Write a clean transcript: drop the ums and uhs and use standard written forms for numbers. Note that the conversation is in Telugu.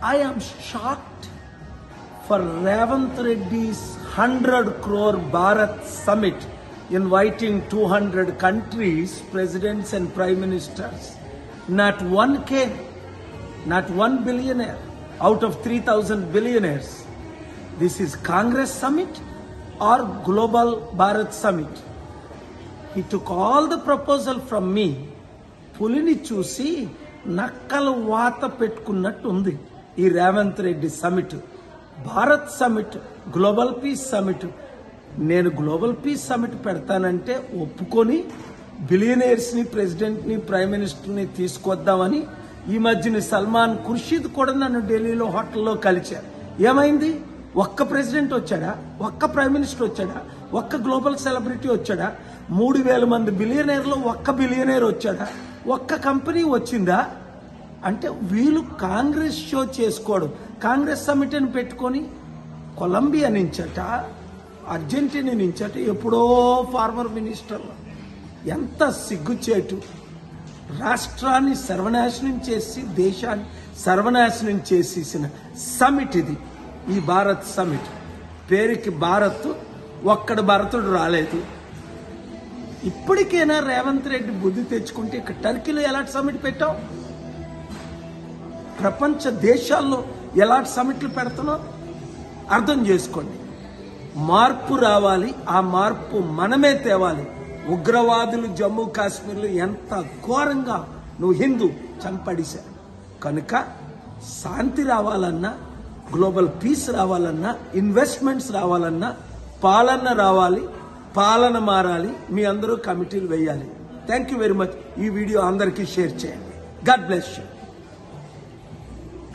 I am shocked for Revanth Reddy's 100 crore Bharat Summit inviting 200 countries, presidents and prime ministers. Not one came, not one billionaire out of 3,000 billionaires. This is Congress Summit or Global Bharat Summit. He took all the proposal from me. పులిని చూసి నక్కల వాత పెట్టుకున్నట్టు ఉంది ఈ Revanth Reddy summit. Bharat summit, global peace summit. నేను గ్లోబల్ పీస్ సమిట్ పెడతానంటే ఒప్పుకొని బిలియనీర్స్ని, ప్రెసిడెంట్ని, ప్రైమ్ మినిస్టర్ని తీసుకొద్దామని ఈ మధ్యన సల్మాన్ ఖుర్షీద్ కూడా నన్ను ఢిల్లీలో హోటల్లో కలిశారు. ఏమైంది? ఒక్క ప్రెసిడెంట్ వచ్చాడా? ఒక్క ప్రైమ్ మినిస్టర్ వచ్చాడా? ఒక్క గ్లోబల్ సెలబ్రిటీ వచ్చాడా? 3,000 మంది బిలియనీర్లో ఒక్క బిలియనీర్ వచ్చాడా? ఒక్క కంపెనీ వచ్చిందా? అంటే వీళ్ళు కాంగ్రెస్ షో చేసుకోవడం. కాంగ్రెస్ సమిట్ అని పెట్టుకొని కొలంబియా నుంచట, అర్జెంటీనా నుంచట ఎప్పుడో ఫార్మర్ మినిస్టర్లు. ఎంత సిగ్గుచేటు! రాష్ట్రాన్ని సర్వనాశనం చేసి దేశాన్ని సర్వనాశనం చేసేసిన సమిట్ ఇది, ఈ భారత్ సమిట్. పేరుకి భారత్, ఒక్కడు భరతుడు రాలేదు. ఇప్పటికైనా రేవంత్ రెడ్డి బుద్ధి తెచ్చుకుంటే ఇక్కడ టర్కీలో ఎలాంటి సమిట్ పెట్టావు? ప్రపంచ దేశాల్లో ఎలాంటి సమిట్లు పెడుతున్నావు? అర్థం చేసుకోండి. మార్పు రావాలి, ఆ మార్పు మనమే తేవాలి. ఉగ్రవాదులు జమ్మూ కాశ్మీర్లో ఎంత ఘోరంగా నువ్వు హిందూ చంపడిశారు. కనుక శాంతి రావాలన్నా, గ్లోబల్ పీస్ రావాలన్నా, ఇన్వెస్ట్మెంట్స్ రావాలన్నా, పాలన రావాలి, పాలన మారాలి. మీ అందరూ కమిటీలు వేయాలి. Thank you very much. ఈ వీడియో అందరికీ షేర్ చేయండి. God bless you.